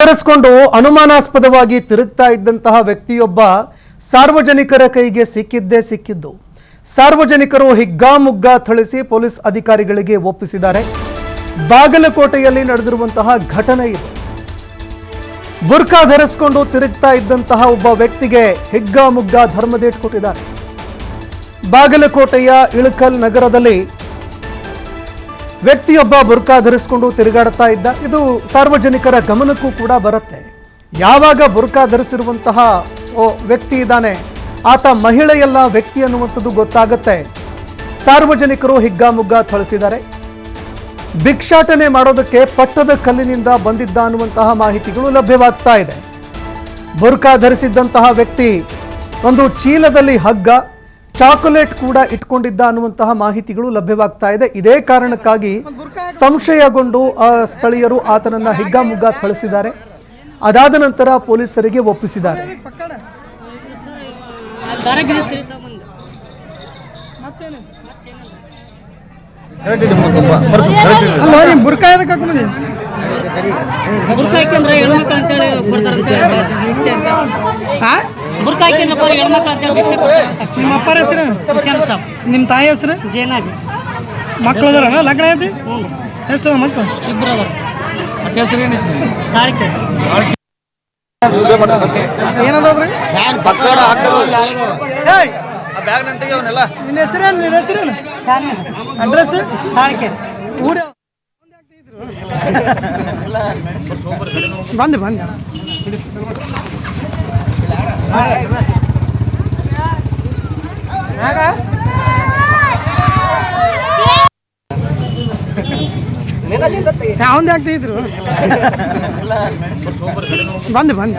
ತರಿಸಿಕೊಂಡು ಅನುಮಾನಾಸ್ಪದವಾಗಿ ತಿರುಗ್ತಾ ಇದ್ದಂತಹ ವ್ಯಕ್ತಿಯೊಬ್ಬ ಸಾರ್ವಜನಿಕರ ಕೈಗೆ ಸಿಕ್ಕಿದ್ದು ಸಾರ್ವಜನಿಕರು ಹಿಗ್ಗಾಮುಗ್ಗಾ ಥಳಿಸಿ ಪೊಲೀಸ್ ಅಧಿಕಾರಿಗಳಿಗೆ ಒಪ್ಪಿಸಿದ್ದಾರೆ. ಬಾಗಲಕೋಟೆಯಲ್ಲಿ ನಡೆದಿರುವಂತಹ ಘಟನೆ ಇದು. ಬುರ್ಕಾ ಧರಿಸಿಕೊಂಡು ತಿರುಗ್ತಾ ಇದ್ದಂತಹ ಒಬ್ಬ ವ್ಯಕ್ತಿಗೆ ಹಿಗ್ಗಾಮುಗ್ಗಾ ಧರ್ಮದೇಟ್ ಕೊಟ್ಟಿದ್ದಾರೆ. ಬಾಗಲಕೋಟೆಯ ಇಳಕಲ್ ನಗರದಲ್ಲಿ ವ್ಯಕ್ತಿಯೊಬ್ಬ ಬುರ್ಕಾ ಧರಿಸಿಕೊಂಡು ತಿರುಗಾಡ್ತಾ ಇದ್ದ. ಇದು ಸಾರ್ವಜನಿಕರ ಗಮನಕ್ಕೂ ಕೂಡ ಬರುತ್ತೆ. ಯಾವಾಗ ಬುರ್ಕಾ ಧರಿಸಿರುವಂತಹ ವ್ಯಕ್ತಿ ಇದ್ದಾನೆ ಆತ ಮಹಿಳೆಯಲ್ಲ ವ್ಯಕ್ತಿ ಅನ್ನುವಂಥದ್ದು ಗೊತ್ತಾಗುತ್ತೆ. ಸಾರ್ವಜನಿಕರು ಹಿಗ್ಗಾಮುಗ್ಗಾ ಥಳಿಸಿದ್ದಾರೆ. ಭಿಕ್ಷಾಟನೆ ಮಾಡೋದಕ್ಕೆ ಪಟ್ಟದ ಕಲ್ಲಿನಿಂದ ಬಂದಿದ್ದ ಅನ್ನುವಂತಹ ಮಾಹಿತಿಗಳು ಲಭ್ಯವಾಗ್ತಾ ಇದೆ. ಬುರ್ಕಾ ಧರಿಸಿದ್ದಂತಹ ವ್ಯಕ್ತಿ ಒಂದು ಚೀಲದಲ್ಲಿ ಹಗ್ಗ, ಚಾಕೊಲೇಟ್ ಕೂಡ ಇಟ್ಕೊಂಡಿದ್ದ ಅನ್ನುವಂತಹ ಮಾಹಿತಿಗಳು ಲಭ್ಯವಾಗ್ತಾ ಇದೆ. ಇದೇ ಕಾರಣಕ್ಕಾಗಿ ಸಂಶಯಗೊಂಡು ಸ್ಥಳೀಯರು ಆತನನ್ನ ಹಿಗ್ಗಾಮುಗ್ಗಾ ಥಳಿಸಿದ್ದಾರೆ. ಅದಾದ ನಂತರ ಪೊಲೀಸರಿಗೆ ಒಪ್ಪಿಸಿದ್ದಾರೆ. ನಿಮ್ಮ ತಾಯಿ ಹೆಸರು ಮಕ್ಕಳು ಅದಾರ? ಲಗ್ನ ಐತಿ? ಎಷ್ಟು ಮಕ್ಕಳು? ಏನದಾವ್ರಿ? ನಿನ್ನ ಹೆಸರೇನು? ನಿನ್ನ ಹೆಸರೇನು? ಅಡ್ರೆಸ್? ಊರ ಬಂದು ಬಂದು ಯಾವಂದೇ ಆಗ್ತಿದ್ರು ಬಂದು ಬಂದು